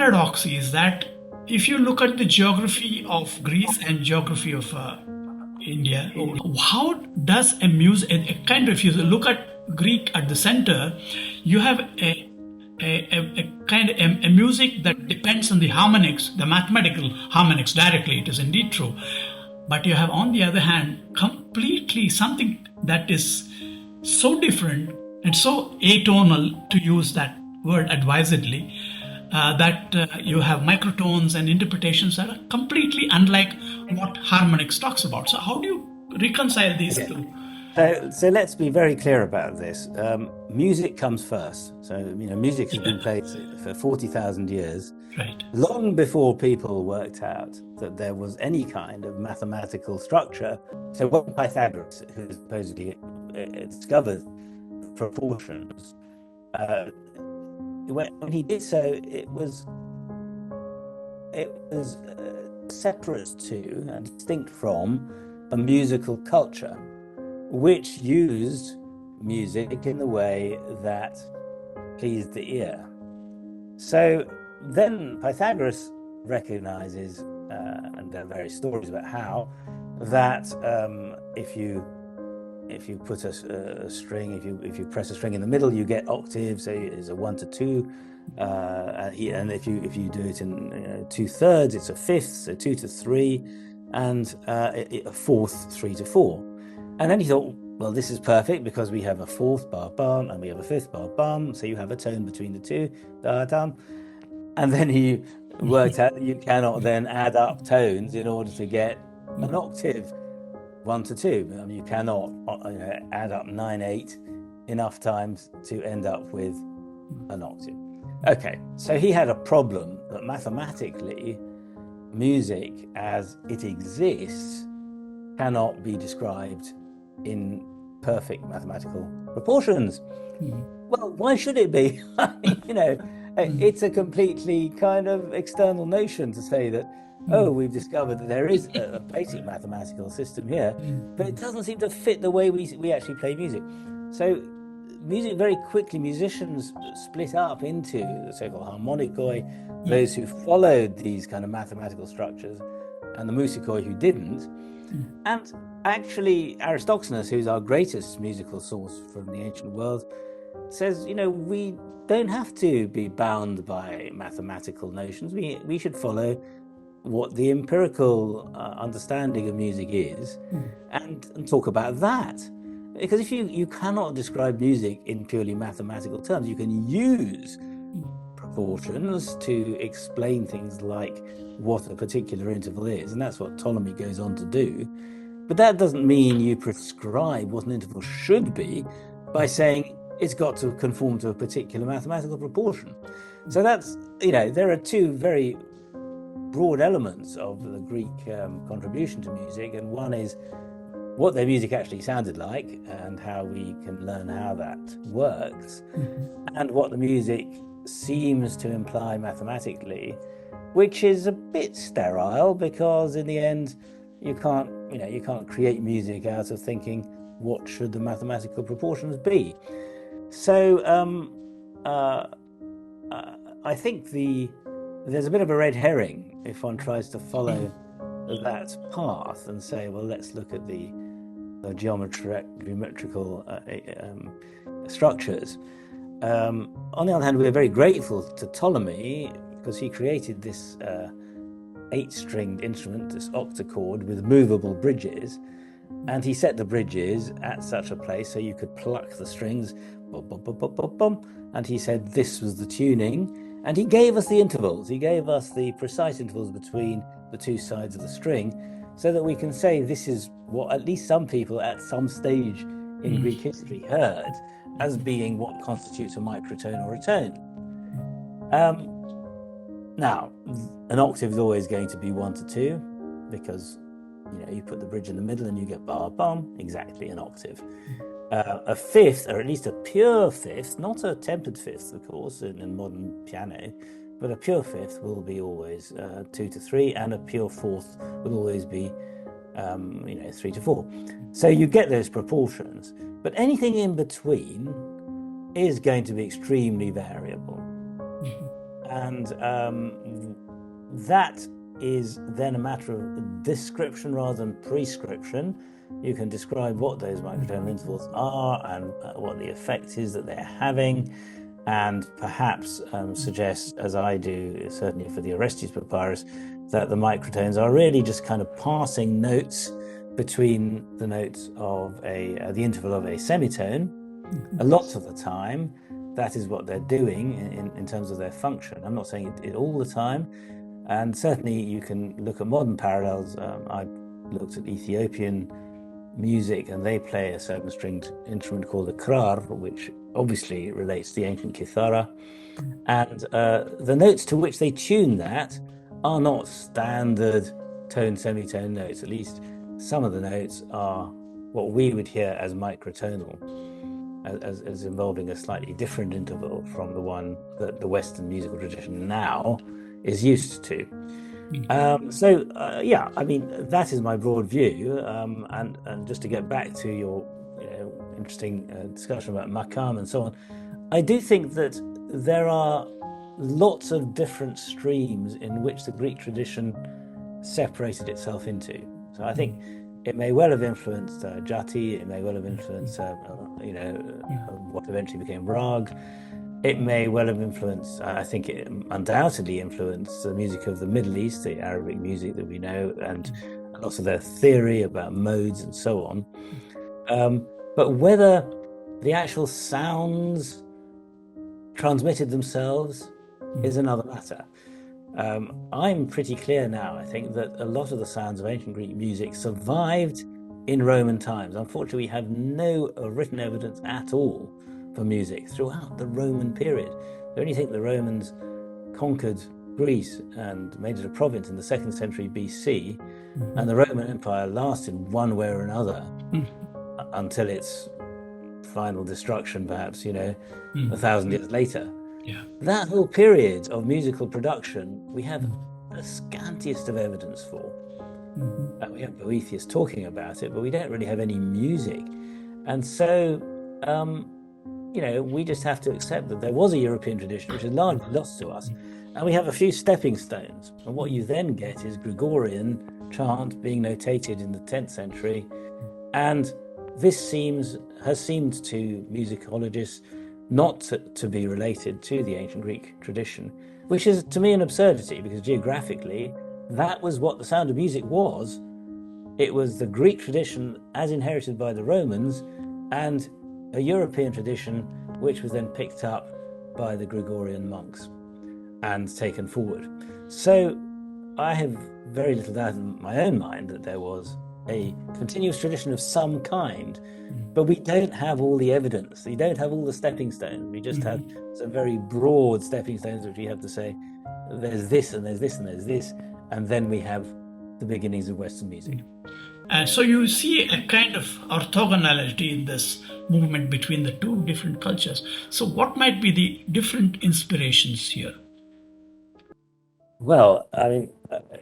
paradox is that if you look at the geography of Greece and geography of India, how does a music, a kind of, if you look at Greek at the center, you have a kind of a music that depends on the harmonics, the mathematical harmonics directly. It is indeed true. But you have, on the other hand, completely something that is so different and so atonal, to use that word advisedly, that you have microtones and interpretations that are completely unlike what harmonics talks about. So how do you reconcile these two? So let's be very clear about this. Music comes first. So, music has been played for 40,000 years. Right. Long before people worked out that there was any kind of mathematical structure. So when Pythagoras, who supposedly discovered proportions, when he did so, it was separate to and distinct from a musical culture, which used music in the way that pleased the ear. So then Pythagoras recognizes, and there are various stories about how, that if you put a string, if you press a string in the middle, you get octaves. So it's a 1 to 2, and if you do it in 2/3, it's a fifth, so 2 to 3, and a fourth, 3 to 4. And then he thought, well, this is perfect because we have a fourth bar bum and we have a fifth bar bum, so you have a tone between the two, da dum. And then he worked out that you cannot then add up tones in order to get an octave 1 to 2. I mean, you cannot add up 9/8 enough times to end up with an octave. Okay, so he had a problem that mathematically music as it exists cannot be described in perfect mathematical proportions. Well, why should it be? It's a completely kind of external notion to say that, we've discovered that there is a basic mathematical system here, but it doesn't seem to fit the way we actually play music. So music, very quickly, musicians split up into the so-called harmonikoi, those who followed these kind of mathematical structures, and the musikoi who didn't. And actually, Aristoxenus, who's our greatest musical source from the ancient world, says, we don't have to be bound by mathematical notions. We should follow what the empirical understanding of music is, and talk about that. Because if you cannot describe music in purely mathematical terms, you can use proportions to explain things like what a particular interval is, and that's what Ptolemy goes on to do. But that doesn't mean you prescribe what an interval should be by saying it's got to conform to a particular mathematical proportion. So that's, there are two very broad elements of the Greek contribution to music, and one is what their music actually sounded like and how we can learn how that works, and what the music seems to imply mathematically, which is a bit sterile, because in the end you can't create music out of thinking what should the mathematical proportions be. So I think there's a bit of a red herring if one tries to follow that path and say, well, let's look at the geometrical structures. On the other hand, we're very grateful to Ptolemy because he created this 8-stringed instrument, this octachord with movable bridges, and he set the bridges at such a place so you could pluck the strings, bum, bum, bum, bum, bum, bum, and he said this was the tuning, and he gave us the intervals. He gave us the precise intervals between the two sides of the string, so that we can say this is what at least some people at some stage in Greek history heard as being what constitutes a microtone or a tone. Now, an octave is always going to be 1 to 2, because you put the bridge in the middle and you get bar bum, exactly an octave. A fifth, or at least a pure fifth, not a tempered fifth, of course, in modern piano, but a pure fifth will be always 2 to 3, and a pure fourth will always be 3 to 4. So you get those proportions, but anything in between is going to be extremely variable. And that is then a matter of description rather than prescription. You can describe what those microtonal intervals are and what the effect is that they're having, and perhaps suggest, as I do, certainly for the Orestes papyrus, that the microtones are really just kind of passing notes between the notes of the interval of a semitone. A lot of the time, that is what they're doing in terms of their function. I'm not saying it all the time, and certainly you can look at modern parallels. I looked at Ethiopian music, and they play a certain stringed instrument called the krar, which obviously relates to the ancient kithara. And the notes to which they tune that are not standard tone semitone notes. At least some of the notes are what we would hear as microtonal, as involving a slightly different interval from the one that the Western musical tradition now is used to. Yeah, I mean, that is my broad view. And just to get back to your interesting discussion about makam and so on, I do think that there are lots of different streams in which the Greek tradition separated itself into. So I think it may well have influenced jati, it may well have influenced what eventually became rag. It may well have influenced, I think it undoubtedly influenced the music of the Middle East, the Arabic music that we know, and lots of their theory about modes and so on. But whether the actual sounds transmitted themselves is another matter. I'm pretty clear now, I think, that a lot of the sounds of ancient Greek music survived in Roman times. Unfortunately, we have no written evidence at all for music throughout the Roman period. The only thing the Romans conquered Greece and made it a province in the 2nd century BC, and the Roman Empire lasted one way or another until its final destruction, perhaps, 1,000 years later. Yeah. That whole period of musical production, we have the scantiest of evidence for. We have Boethius talking about it, but we don't really have any music. And so, we just have to accept that there was a European tradition, which is largely lost to us, and we have a few stepping stones. And what you then get is Gregorian chant being notated in the 10th century. And this has seemed to musicologists not to be related to the ancient Greek tradition, which is to me an absurdity, because geographically, that was what the sound of music was. It was the Greek tradition as inherited by the Romans, and a European tradition which was then picked up by the Gregorian monks and taken forward. So I have very little doubt in my own mind that there was a continuous tradition of some kind, but we don't have all the evidence. We don't have all the stepping stones. We just have some very broad stepping stones, which we have to say, there's this and there's this and there's this, and then we have the beginnings of Western music. So you see a kind of orthogonality in this movement between the two different cultures. So what might be the different inspirations here? Well, I mean,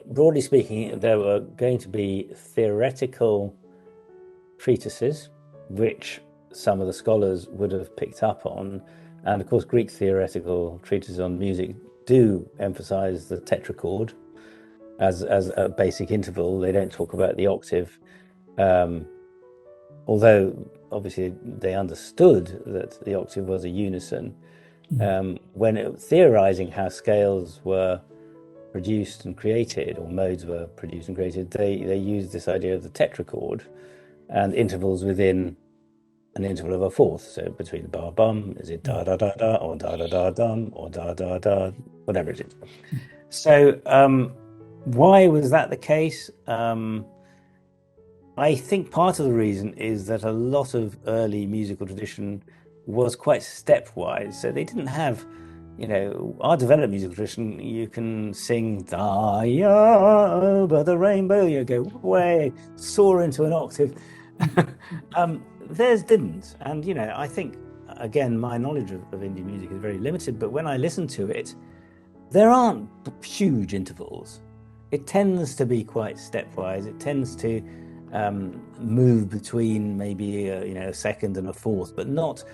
broadly speaking, there were going to be theoretical treatises, which some of the scholars would have picked up on. And of course, Greek theoretical treatises on music do emphasize the tetrachord as a basic interval. They don't talk about the octave, although obviously they understood that the octave was a unison. When theorizing how scales were produced and created, or modes were produced and created, they used this idea of the tetrachord and intervals within an interval of a fourth. So between the bar bum, is it da da da da, or da da da dum, or da da da, whatever it is. So why was that the case? I think part of the reason is that a lot of early musical tradition was quite stepwise. So they didn't have, our developed musical tradition, you can sing da ya over the rainbow, you go way, soar into an octave. Theirs didn't. And, I think, again, my knowledge of Indian music is very limited, but when I listen to it, there aren't huge intervals. It tends to be quite stepwise. It tends to move between maybe a second and a fourth, but not.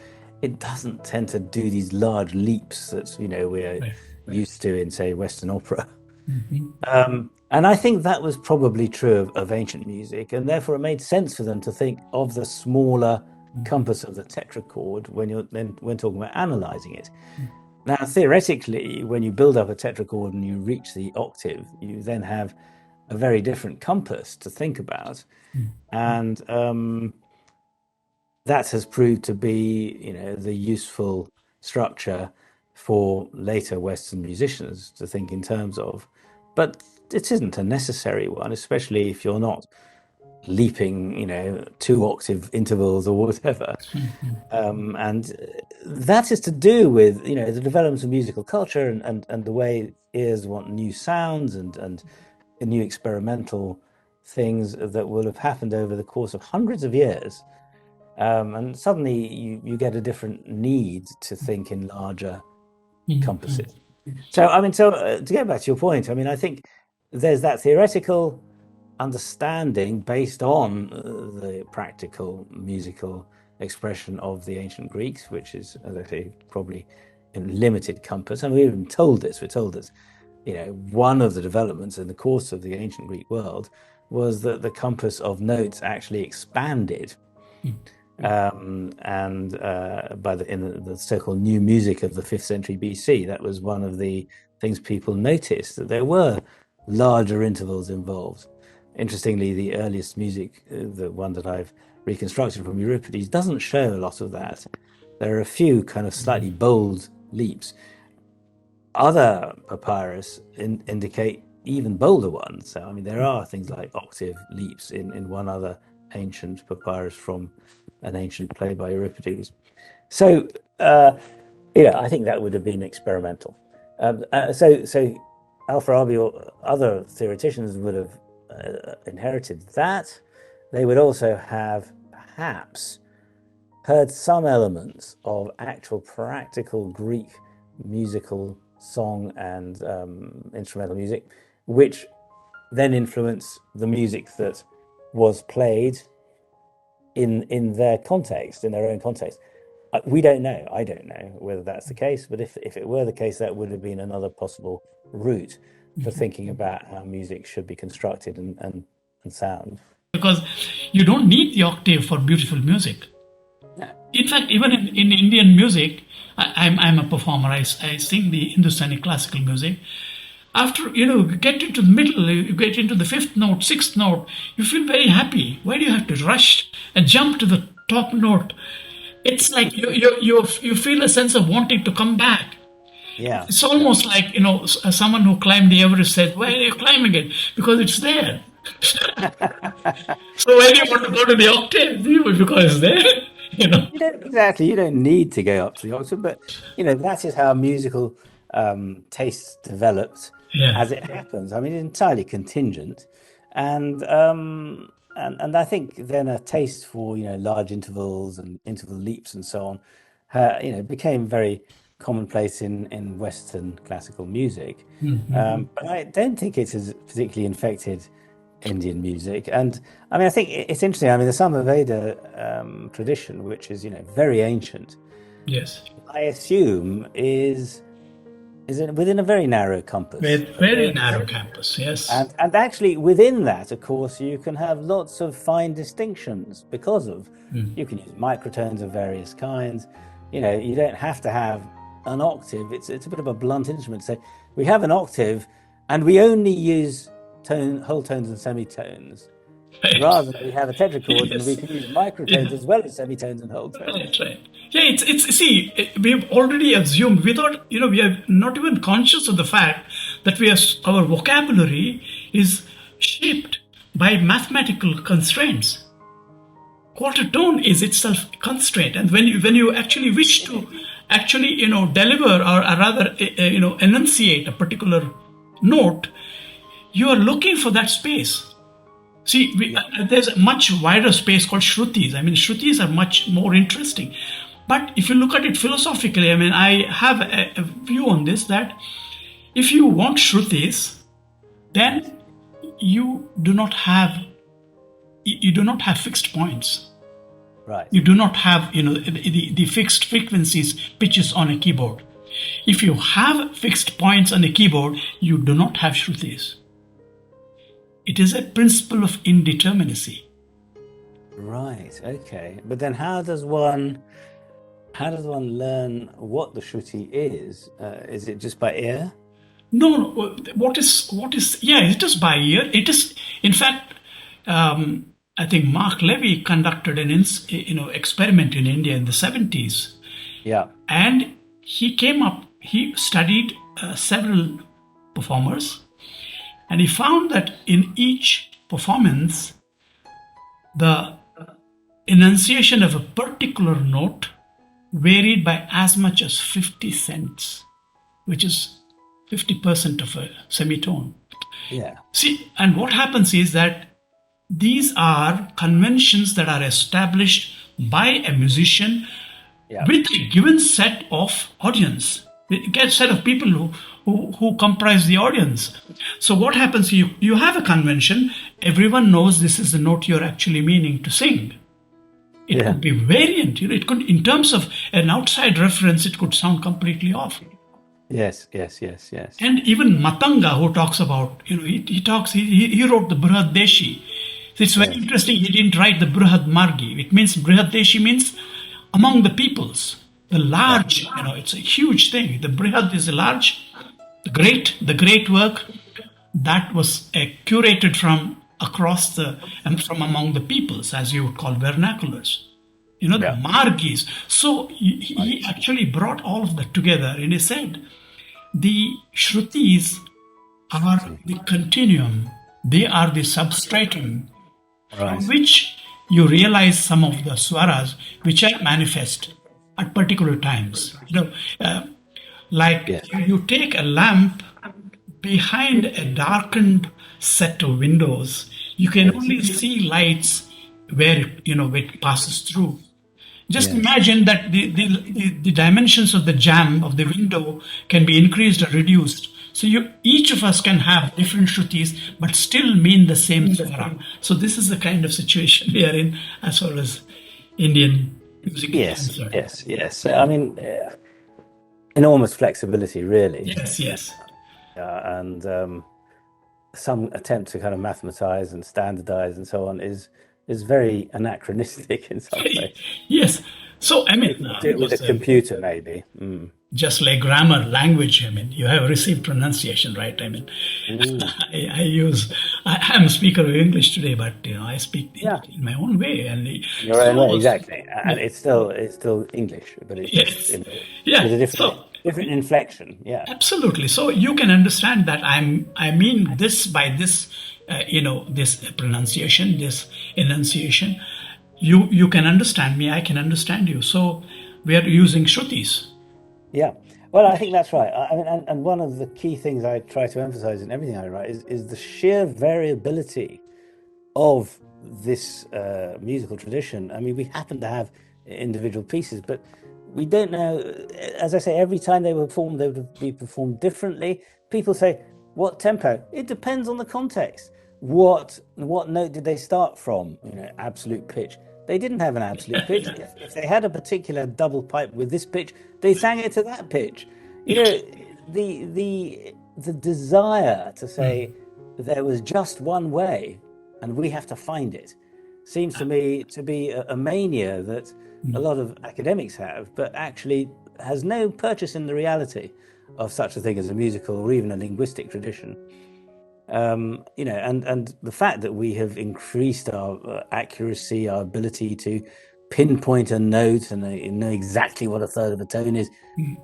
It doesn't tend to do these large leaps that we're used to in, say, Western opera. Mhm. And I think that was probably true of ancient music, and therefore it made sense for them to think of the smaller compass of the tetrachord when talking about analyzing it. Now, theoretically, when you build up a tetrachord and you reach the octave, you then have a very different compass to think about, and that has proved to be, the useful structure for later Western musicians to think in terms of. But it isn't a necessary one, especially if you're not leaping, 2 octave intervals or whatever. And that is to do with, the development of musical culture and the way ears want new sounds and new experimental things that will have happened over the course of hundreds of years. And suddenly you get a different need to think in larger compasses. So, to get back to your point, I think there's that theoretical understanding based on the practical musical expression of the ancient Greeks, which is, as I say, probably in limited compass. And we're even told this. We're told that, one of the developments in the course of the ancient Greek world was that the compass of notes actually expanded. And in the so-called new music of the 5th century BC, that was one of the things people noticed, that there were larger intervals involved. Interestingly, the earliest music, the one that I've reconstructed from Euripides, doesn't show a lot of that. There are a few kind of slightly bold leaps. Other papyrus indicate even bolder ones. So, there are things like octave leaps in one other ancient papyrus from an ancient play by Euripides. So, I think that would have been experimental. So Al-Farabi or other theoreticians would have inherited that. They would also have perhaps heard some elements of actual practical Greek musical song and instrumental music, which then influence the music that was played in their context, in their own context. We don't know. I don't know whether that's the case, but if it were the case, that would have been another possible route for thinking about how music should be constructed and sound. Because you don't need the octave for beautiful music. In fact, even in Indian music, I'm a performer. I sing the Hindustani classical music. After you get into the middle, you get into the 5th note, 6th note, you feel very happy. Why do you have to rush and jump to the top note? It's like you feel a sense of wanting to come back. Yeah. It's almost like someone who climbed the Everest said, "Why are you climbing it? Because it's there." So why do you want to go to the octave? Because it's there. You don't need to go up to the octave, but that is how musical tastes developed Yeah. as it happens. It's entirely contingent, and I think then a taste for large intervals and interval leaps and so on, became very commonplace in Western classical music. But I don't think it has particularly infected Indian music. And I think it's interesting. The Samaveda tradition, which is very ancient, Yes. I assume is within a very narrow compass. With very narrow campus. Yes. And actually within that, of course, you can have lots of fine distinctions because of you can use microtones of various kinds. You don't have to have an octave. It's a bit of a blunt instrument. So we have an octave, and we only use whole tones and semitones. Right. Rather than we have a tetrachord, Yes. and we can use microtones as well as semitones and whole tones. That's right. Yeah, we've already assumed without, we are not even conscious of the fact that our vocabulary is shaped by mathematical constraints. Quarter tone is itself a constraint, and when you actually wish to deliver or rather enunciate a particular note, you are looking for that space. See, there's a much wider space called Shrutis. Shrutis are much more interesting. But if you look at it philosophically, I have a view on this that if you want Shrutis, then you do not have fixed points. Right. You do not have the fixed frequencies, pitches on a keyboard. If you have fixed points on a keyboard, you do not have Shrutis. It is a principle of indeterminacy. Right. Okay. But then, how does one learn what the Shruti is? Is it just by ear? No, what is, yeah, it is by ear. It is, in fact, I think Mark Levy conducted an experiment in India in the 70s. Yeah. And he studied several performers, and he found that in each performance, the enunciation of a particular note varied by as much as 50 cents, which is 50% of a semitone. Yeah. See, and what happens is that these are conventions that are established by a musician with a given set of audience, a set of people who comprise the audience. So what happens, you have a convention, everyone knows this is the note you're actually meaning to sing. It could be variant, it could, in terms of an outside reference, it could sound completely off. Yes. And even Matanga, who talks about, he wrote the Brihad Deshi. So it's very interesting, he didn't write the Brihad Margi. It means, Brihad Deshi means among the peoples, the large, it's a huge thing. The Brihad is a large, the great work that was curated from across from among the peoples, as you would call vernaculars. The Margis. So he actually brought all of that together, and he said, the Shrutis are the continuum, they are the substratum from which you realize some of the swaras which are manifest at particular times. You take a lamp behind a darkened set of windows, you can only see lights where it passes through. Just imagine that the dimensions of the jamb of the window can be increased or reduced. So each of us can have different Shrutis, but still mean the same swara. So this is the kind of situation we are in as far as Indian music is concerned. Yes. I mean, enormous flexibility, really. Yes. And some attempt to kind of mathematize and standardize and so on is very anachronistic in some ways. Yes. So, I mean, do it with a computer, maybe. Just like grammar, language, I mean, you have received pronunciation, right? I mean, I'm a speaker of English today, but I speak in my own way, and your own way, exactly. And it's still English, but it's just with a different inflection. Yeah, absolutely. So you can understand that I mean this by this, this pronunciation, this enunciation. You can understand me, I can understand you. So we are using Shrutis. Yeah, well, I think that's right. I mean, and one of the key things I try to emphasize in everything I write is the sheer variability of this musical tradition. I mean, we happen to have individual pieces, but we don't know. As I say, every time they were performed, they would be performed differently. People say, what tempo? It depends on the context. What note did they start from? Absolute pitch. They didn't have an absolute pitch. If they had a particular double pipe with this pitch, they sang it to that pitch. The desire to say there was just one way and we have to find it seems to me to be a mania that a lot of academics have, but actually has no purchase in the reality of such a thing as a musical or even a linguistic tradition. And the fact that we have increased our accuracy, our ability to pinpoint a note and know exactly what a third of a tone is,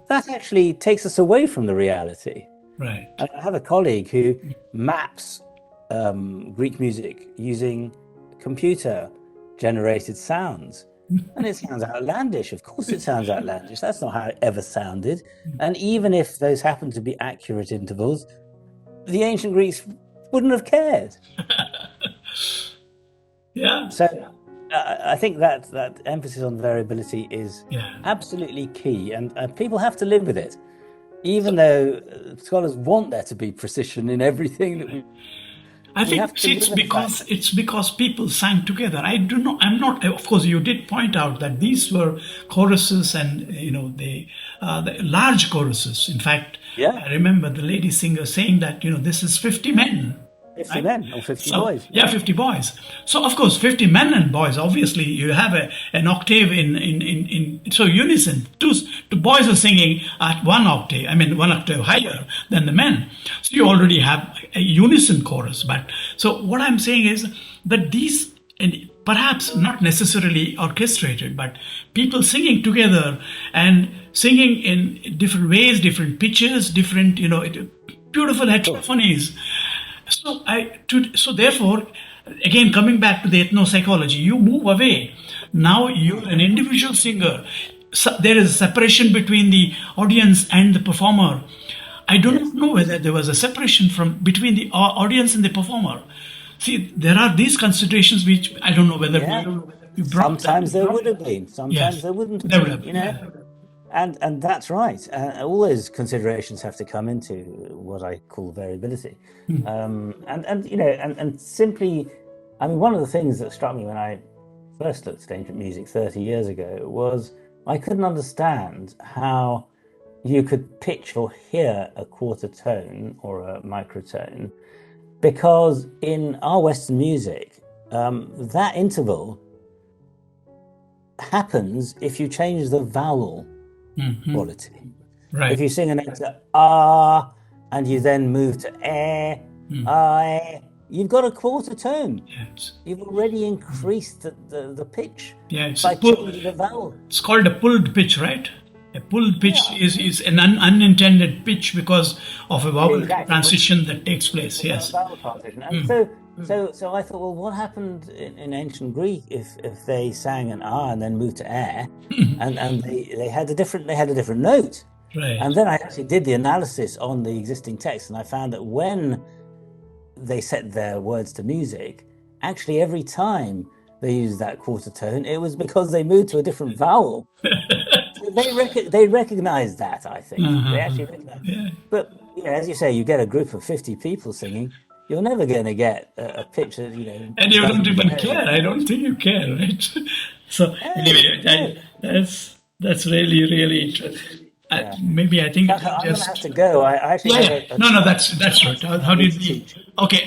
that actually takes us away from the reality. Right. I have a colleague who maps Greek music using computer-generated sounds. And it sounds outlandish. Of course it sounds outlandish. That's not how it ever sounded. And even if those happen to be accurate intervals, the ancient Greeks wouldn't have cared. Yeah. So I think that emphasis on variability is absolutely key, and people have to live with it, even though scholars want there to be precision in everything that we. I You think have to see, live in the fact. it's because people sang together. I do not. I'm not. Of course, you did point out that these were choruses, and the large choruses. In fact, Yeah, I remember the lady singer saying that this is 50 men, 50 right? men or 50 So boys. yeah, Yeah. 50 boys. So of course, 50 men and boys. Obviously, you have an octave in so unison. Two boys are singing at one octave. I mean, one octave higher than the men. So you already have a unison chorus. But so what I'm saying is that these, and perhaps not necessarily orchestrated, but people singing together and singing in different ways, different pitches, different beautiful Of course. heterophonies. So therefore, again coming back to the ethno-psychology, you move away. Now you're an individual singer. So there is a separation between the audience and the performer. I do Yes. not know whether there was a separation from between the audience and the performer. See, there are these considerations which I don't know whether Yeah. we brought that. Sometimes there would have been, sometimes Yes, there wouldn't have been, develop. you know. And that's right. All those considerations have to come into what I call variability. And simply, I mean, one of the things that struck me when I first looked at ancient music 30 years ago was I couldn't understand how you could pitch or hear a quarter tone or a microtone because in our Western music, that interval happens if you change the vowel quality. If Right. you sing a note to ah and you then move to eh, I, you've got a quarter tone. Yes. You've already increased the pitch Yeah, it's a by changing the vowel. It's called a pulled pitch, right? A pulled pitch Yeah, is an unintended pitch because of a vowel exactly. transition that takes place. Because of Yes. vowel transition. And so I thought, well, what happened in ancient Greek if they sang an ah and then moved to air, and they had a different note. Right. And then I actually did the analysis on the existing text, and I found that when they set their words to music, actually every time they used that quarter tone, it was because they moved to a different vowel. So they recognize that, I think. They Uh-huh. actually recognize. Yeah. But as you say, you get a group of 50 people singing, you're never going to get a pitch that And you don't doesn't even vary. care. I don't think you care, right? So No, anyway, no. that's really really interesting. Yeah. Maybe I think Shankar, I'll I'm going to have just to go. I actually yeah, have yeah. a No, no, class that's right. that How I need did to we? teach. Okay.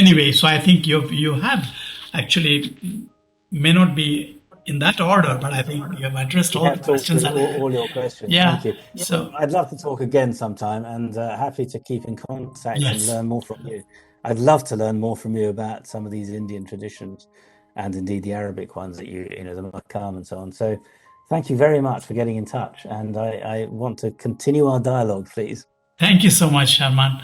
Anyway, so I think you have actually may not be in that order, but I think you have addressed We all the have talked questions through that I had. all your questions. Yeah. Thank you. So I'd love to talk again sometime and happy to keep in contact and yes. learn more from you. I'd love to learn more from you about some of these Indian traditions and indeed the Arabic ones that the Makam and so on. So thank you very much for getting in touch. And I want to continue our dialogue, please. Thank you so much, Sharman.